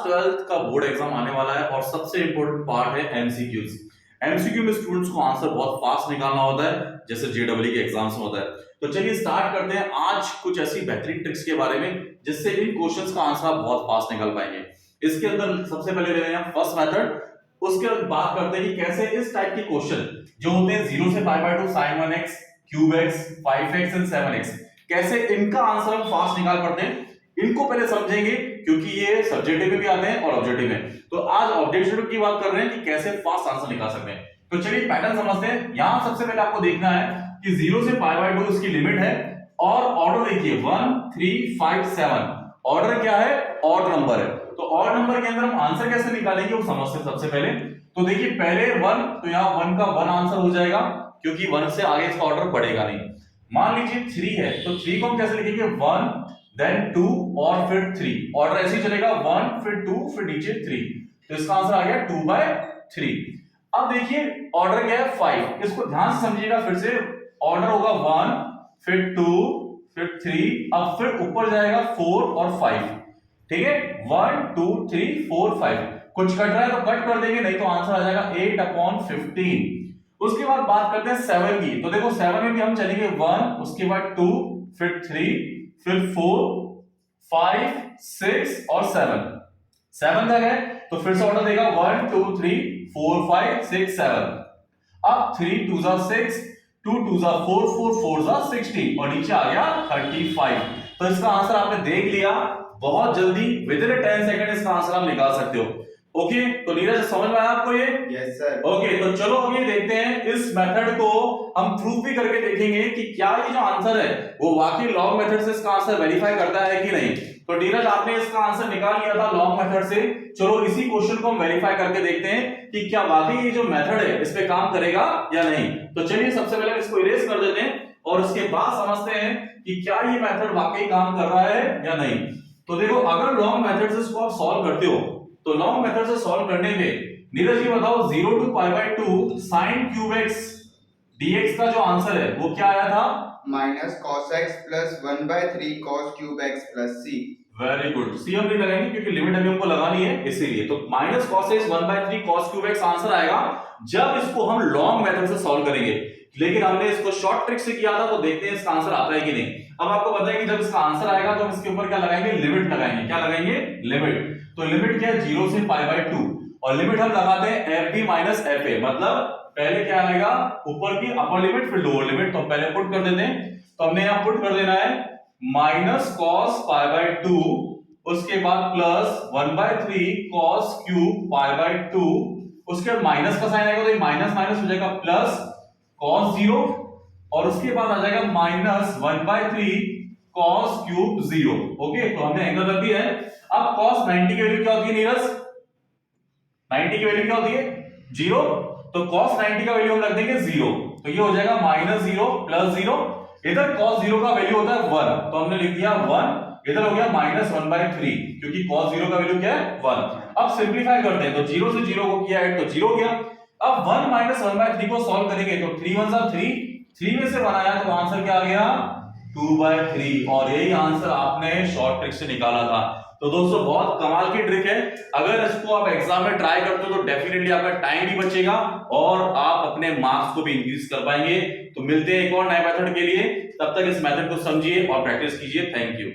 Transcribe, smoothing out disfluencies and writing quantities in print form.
12th का board exam आने वाला है और सबसे इंपॉर्टेंट पार्ट है एमसीक्यूज। एमसीक्यू में स्टूडेंट्स को आंसर बहुत फास्ट निकालना होता है, जैसे जेडब्ल्यू के एग्जाम्स में होता है। तो चलिए स्टार्ट करते हैं आज कुछ ऐसी बेहतरीन ट्रिक्स के बारे में जिससे इन क्वेश्चंस का आंसर आप बहुत फास्ट निकाल पाएंगे। इसके अंदर सबसे पहले ले रहे हैं फर्स्ट मेथड, उसके बाद बात करते हैं कि कैसे इस टाइप के क्वेश्चन जो होते हैं 0 से π/2 sin 1x, cube x, 5x and 7x, कैसे इनका आंसर हम फास्ट निकाल पाते हैं, इनको पहले समझेंगे क्योंकि ये सब्जेक्टिव में भी आते हैं और ऑब्जेक्टिव में। तो आज ऑब्जेक्टिव की बात कर रहे हैं कि कैसे फास्ट आंसर निकाल सकते हैं। तो चलिए पैटर्न समझते हैं। यहां सबसे पहले आपको देखना है कि 0 से π/2 इसकी लिमिट है और ऑर्डर देखिए 1 3 5 7, ऑर्डर क्या है, ऑड नंबर है। तो ऑड नंबर के अंदर हम आंसर कैसे निकालेंगे वो समझते हैं। सबसे पहले तो देखिए पहले 1, तो यहां 1 का 1 आंसर हो जाएगा क्योंकि 1 से आगे इसका ऑर्डर बढ़ेगा नहीं। मान लीजिए 3 है तो 3 को हम कैसे लिखेंगे, 1 देन 2 और फिर 3, ऑर्डर ऐसे ही चलेगा 1 फिर 2 फिर नीचे 3, तो इसका आंसर आ गया 2/3। अब देखिए ऑर्डर क्या है 5, इसको ध्यान से समझिएगा। फिर से ऑर्डर होगा 1 फिर 2 फिर 3, अब फिर ऊपर जाएगा 4 और 5, ठीक है 1 2 3 4 5। कुछ कट रहा है तो कट कर देंगे, नहीं तो आंसर आ जाएगा 8/15। उसके बाद बात करते हैं 7 की। तो देखो 7 में भी हम चलेंगे 1, उसके बाद 2 फिर 3 फिर 4 5 6 और 7 तक है। तो फिर से ऑर्डर देगा 1 2 3 4 5 6 7। अब 3 2 6, 2 2 4 4 4 16 और नीचे आ गया 35। तो इसका आंसर आपने देख लिया, बहुत जल्दी विद इन 10 सेकंड इसका आंसर आप निकाल सकते हो। ओके, तो नीरज समझ में आया आपको ये? Yes sir. ओके, तो चलो अभी देखते हैं इस मेथड को हम प्रूफ भी करके देखेंगे कि क्या ये जो आंसर है वो वाकई लॉन्ग मेथड से इसका आंसर वेरीफाई करता है कि नहीं। तो नीरज आपने इसका आंसर निकाल लिया था लॉन्ग मेथड से, चलो इसी क्वेश्चन को हम वेरीफाई करके देखते हैं कि क्या वाकई ये जो मेथड है इस पे काम करेगा या नहीं। तो चलिए सबसे पहले इसको इरेज कर देते हैं और उसके बाद समझते हैं कि क्या ये मेथड वाकई काम कर रहा है या नहीं। तो देखो अगर लॉन्ग मेथड से इसको आप सॉल्व करते हो तो लॉन्ग मेथड से सॉल्व करने में नीरज जी बताओ 0 to π/2 sin cube x dx का जो आंसर है वो क्या आया था, minus cos x plus 1/3 cos cube x plus c। Very good, C हम नहीं लगाएंगे क्योंकि लिमिट अभी हमको लगानी है इसीलिए। तो minus cos x 1/3 cos cube x answer आएगा जब इसको हम लॉन्ग मेथड से सॉल्व करेंगे। लेकिन हमने इसको शॉर्ट ट्रिक से किया था, तो देखते हैं इसका आंसर आता है कि नहीं। अब आपको पता है कि जब इसका आंसर आएगा तो हम इसके ऊपर क्या लगाएंगे, लिमिट लगाएंगे। क्या लगाएंगे, लिमिट। तो लिमिट क्या है 0 से π/2 और लिमिट हम लगाते हैं fb माइनस fa, मतलब पहले क्या आएगा ऊपर की अपर लिमिट फिर लोअर लिमिट, तो पहले पुट कर देते हैं। तो हमने यहां पुट कर देना है माइनस cos π/2, उसके बाद प्लस 1/3 cos क्यूब π/2, उसके बाद माइनस का साइन आएगा तो ये माइनस माइनस हो जाएगा प्लस cos 0 और उसके बाद आ जाएगा माइनस 1/3 cos क्यूब 0। ओके, तो हमने एंगल रख दिया है। अब cos 90 की वैल्यू क्या होती है नीरज, 90 की वैल्यू क्या होती है 0, तो cos 90 का वैल्यू हम रख देंगे 0, तो ये हो जाएगा -0 प्लस 0। इधर cos 0 का वैल्यू होता है 1, तो हमने लिख दिया 1, इधर हो गया -1/3 क्योंकि cos 0 का वैल्यू क्या है 1। अब सिंपलीफाई करते हैं, तो 0 से 0 को किया ऐड तो 0 हो गया। अब 1 1/3 को सॉल्व करेंगे तो 3 1 3, 3 में से बनाया तो आंसर क्या आ गया 2/3, और यही आंसर आपने शॉर्ट ट्रिक से निकाला था। तो दोस्तों बहुत कमाल की ट्रिक है, अगर इसको आप एग्जाम में ट्राई करते हो तो डेफिनेटली आपका टाइम भी बचेगा और आप अपने मार्क्स को भी इंक्रीज कर पाएंगे। तो मिलते हैं एक और नए मेथड के लिए, तब तक इस मेथड को समझिए और प्रैक्टिस कीजिए। Thank you.